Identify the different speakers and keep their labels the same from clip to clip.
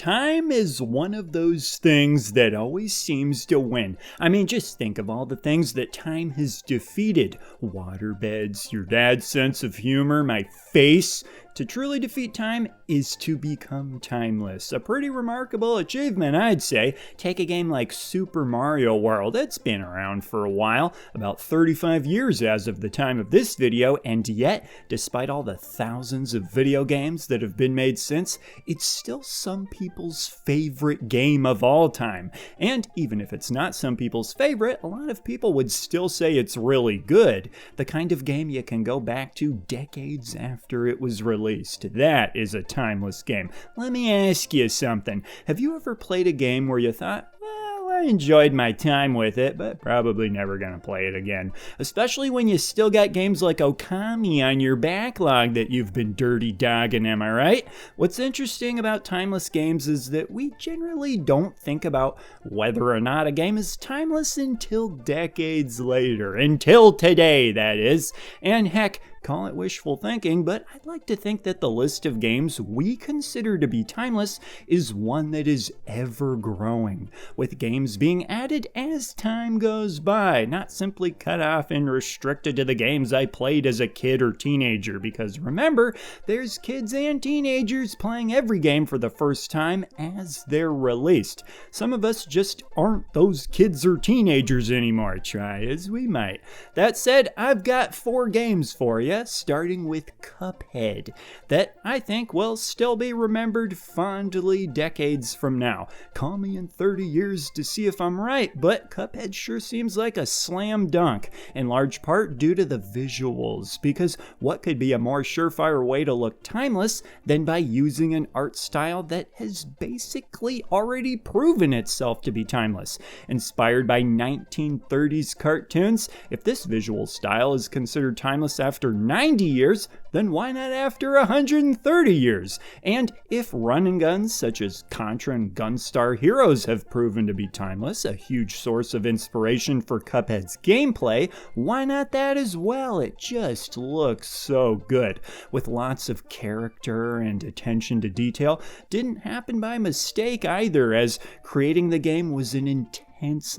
Speaker 1: Time is one of those things that always seems to win. I mean, just think of all the things that time has defeated. Waterbeds, your dad's sense of humor, my face. To truly defeat time is to become timeless. A pretty remarkable achievement, I'd say. Take a game like Super Mario World. It's been around for a while, about 35 years as of the time of this video, and yet, despite all the thousands of video games that have been made since, it's still some people's favorite game of all time. And even if it's not some people's favorite, a lot of people would still say it's really good. The kind of game you can go back to decades after it was released. That is a timeless game. Let me ask you something. Have you ever played a game where you thought, well, I enjoyed my time with it, but probably never gonna play it again? Especially when you still got games like Okami on your backlog that you've been dirty dogging, am I right? What's interesting about timeless games is that we generally don't think about whether or not a game is timeless until decades later. Until today, that is. And heck, call it wishful thinking, but I'd like to think that the list of games we consider to be timeless is one that is ever growing, with games being added as time goes by, not simply cut off and restricted to the games I played as a kid or teenager, because remember, there's kids and teenagers playing every game for the first time as they're released. Some of us just aren't those kids or teenagers anymore, try as we might. That said, I've got 4 games for you, starting with Cuphead, that I think will still be remembered fondly decades from now. Call me in 30 years to see if I'm right, but Cuphead sure seems like a slam dunk, in large part due to the visuals, because what could be a more surefire way to look timeless than by using an art style that has basically already proven itself to be timeless? Inspired by 1930s cartoons, if this visual style is considered timeless after 90 years, then why not after 130 years? And if run and guns such as Contra and Gunstar Heroes have proven to be timeless, a huge source of inspiration for Cuphead's gameplay, why not that as well? It just looks so good, with lots of character and attention to detail. Didn't happen by mistake either, as creating the game was an intense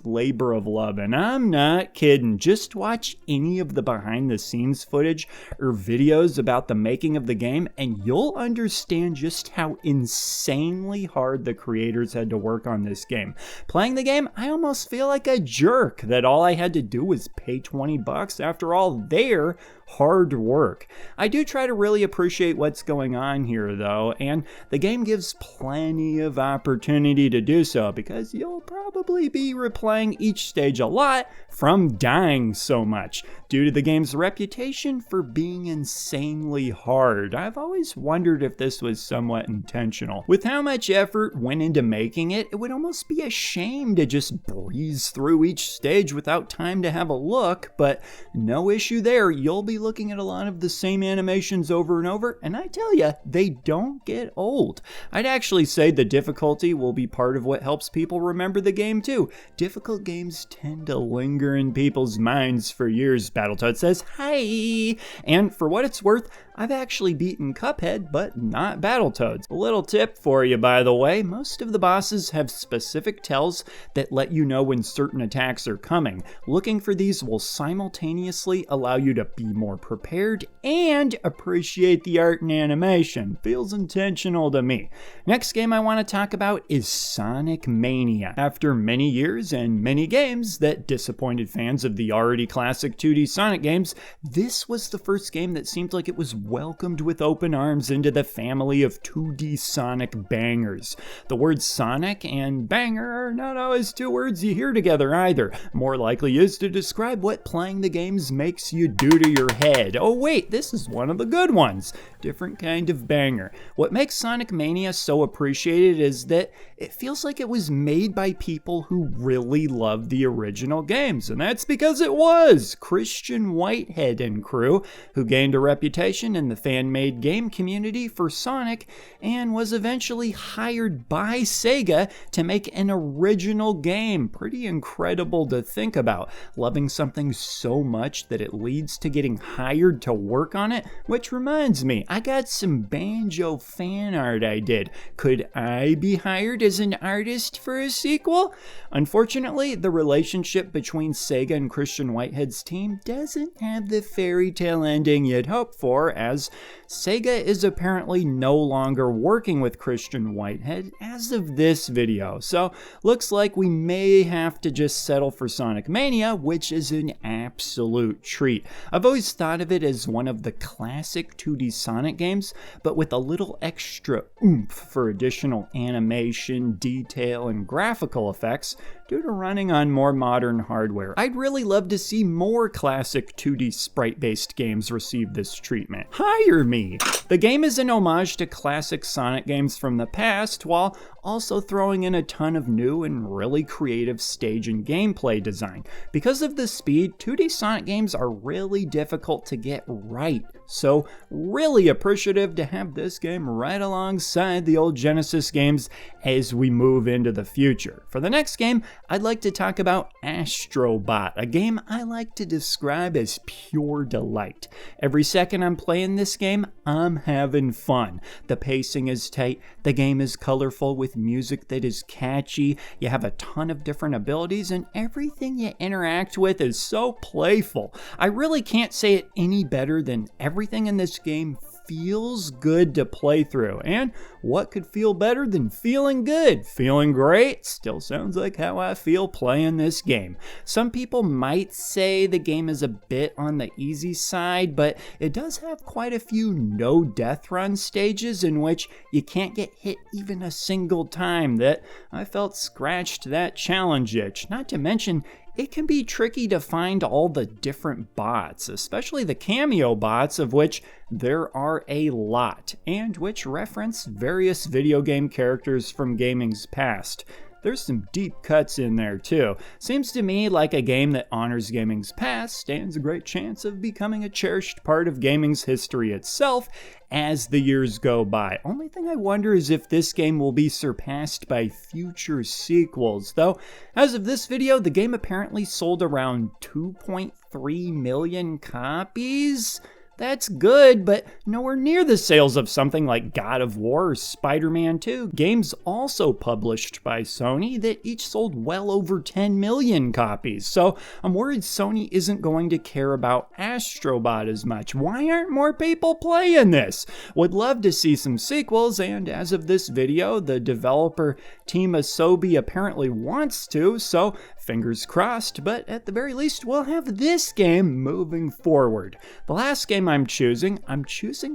Speaker 1: labor of love, and I'm not kidding. Just watch any of the behind the scenes footage or videos about the making of the game and you'll understand just how insanely hard the creators had to work on this game. Playing the game, I almost feel like a jerk that all I had to do was pay $20 after all their hard work. I do try to really appreciate what's going on here though, and the game gives plenty of opportunity to do so, because you'll probably be replaying each stage a lot from dying so much, due to the game's reputation for being insanely hard. I've always wondered if this was somewhat intentional. With how much effort went into making it, it would almost be a shame to just breeze through each stage without time to have a look, but no issue there. You'll be looking at a lot of the same animations over and over, and I tell you, they don't get old. I'd actually say the difficulty will be part of what helps people remember the game too. Difficult games tend to linger in people's minds for years, Battletoad says, hi! And for what it's worth, I've actually beaten Cuphead, but not Battletoads. A little tip for you, by the way, most of the bosses have specific tells that let you know when certain attacks are coming. Looking for these will simultaneously allow you to be more prepared and appreciate the art and animation. Feels intentional to me. Next game I want to talk about is Sonic Mania. After many years and many games that disappointed fans of the already classic 2D Sonic games, this was the first game that seemed like it was welcomed with open arms into the family of 2D Sonic bangers. The words Sonic and banger are not always 2 words you hear together either. More likely is to describe what playing the games makes you do to your head. Oh wait, this is one of the good ones. Different kind of banger. What makes Sonic Mania so appreciated is that it feels like it was made by people who really loved the original games, and that's because it was Christian Whitehead and crew, who gained a reputation position in the fan-made game community for Sonic and was eventually hired by Sega to make an original game. Pretty incredible to think about. Loving something so much that it leads to getting hired to work on it, which reminds me, I got some Banjo fan art I did. Could I be hired as an artist for a sequel? Unfortunately, the relationship between Sega and Christian Whitehead's team doesn't have the fairy tale ending you'd hope for, as Sega is apparently no longer working with Christian Whitehead as of this video. So looks like we may have to just settle for Sonic Mania, which is an absolute treat. I've always thought of it as one of the classic 2D Sonic games, but with a little extra oomph for additional animation, detail, and graphical effects due to running on more modern hardware. I'd really love to see more classic 2D sprite-based games receive this treatment. Hire me! The game is an homage to classic Sonic games from the past, while also throwing in a ton of new and really creative stage and gameplay design. Because of the speed, 2D Sonic games are really difficult to get right. So really appreciative to have this game right alongside the old Genesis games as we move into the future. For the next game, I'd like to talk about Astrobot, a game I like to describe as pure delight. Every second I'm playing this game, I'm having fun. The pacing is tight, the game is colorful with music that is catchy, you have a ton of different abilities, and everything you interact with is so playful. I really can't say it any better than everything in this game feels good to play through. And what could feel better than feeling good? Feeling great still sounds like how I feel playing this game. Some people might say the game is a bit on the easy side, but it does have quite a few no death run stages in which you can't get hit even a single time that I felt scratched that challenge itch. Not to mention, it can be tricky to find all the different bots, especially the cameo bots, of which there are a lot, and which reference various video game characters from gaming's past. There's some deep cuts in there too. Seems to me like a game that honors gaming's past stands a great chance of becoming a cherished part of gaming's history itself as the years go by. Only thing I wonder is if this game will be surpassed by future sequels, though as of this video, the game apparently sold around 2.3 million copies. That's good, but nowhere near the sales of something like God of War or Spider-Man 2. Games also published by Sony that each sold well over 10 million copies. So I'm worried Sony isn't going to care about Astrobot as much. Why aren't more people playing this? Would love to see some sequels, and as of this video, the developer Team Asobi apparently wants to, so fingers crossed, but at the very least, we'll have this game moving forward. The last game I'm choosing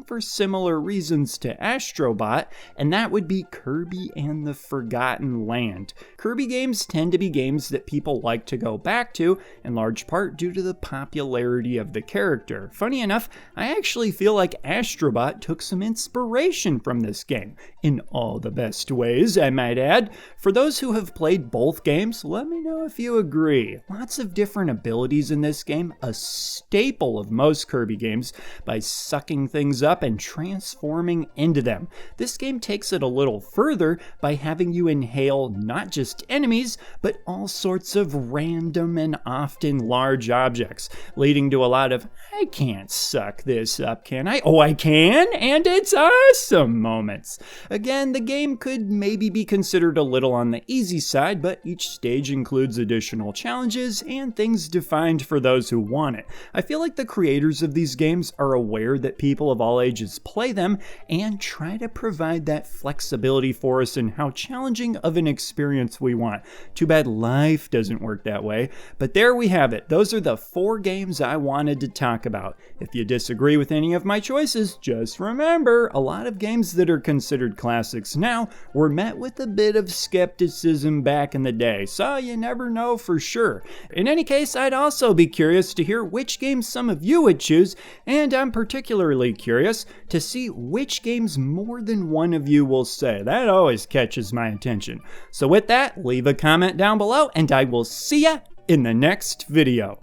Speaker 1: for similar reasons to Astrobot, and that would be Kirby and the Forgotten Land. Kirby games tend to be games that people like to go back to, in large part due to the popularity of the character. Funny enough, I actually feel like Astrobot took some inspiration from this game, in all the best ways, I might add. For those who have played both games, let me know if you agree. Lots of different abilities in this game, a staple of most Kirby games, by sucking things up and transforming into them. This game takes it a little further by having you inhale not just enemies, but all sorts of random and often large objects, leading to a lot of, I can't suck this up, can I? Oh, I can, and it's awesome moments. Again, the game could maybe be considered a little on the easy side, but each stage includes additional challenges and things defined for those who want it. I feel like the creators of these games are aware that people of all ages play them and try to provide that flexibility for us in how challenging of an experience we want. Too bad life doesn't work that way, but there we have it. Those are the 4 games I wanted to talk about. If you disagree with any of my choices, just remember, a lot of games that are considered classics now were met with a bit of skepticism back in the day, so you never know for sure. In any case, I'd also be curious to hear which games some of you would choose, and I'm particularly curious to see which games more than one of you will say. That always catches my attention. So with that, leave a comment down below, and I will see ya in the next video.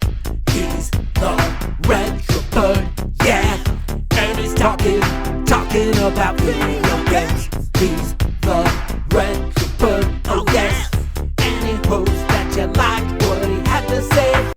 Speaker 2: He's the Retro Bird, yeah, and he's top be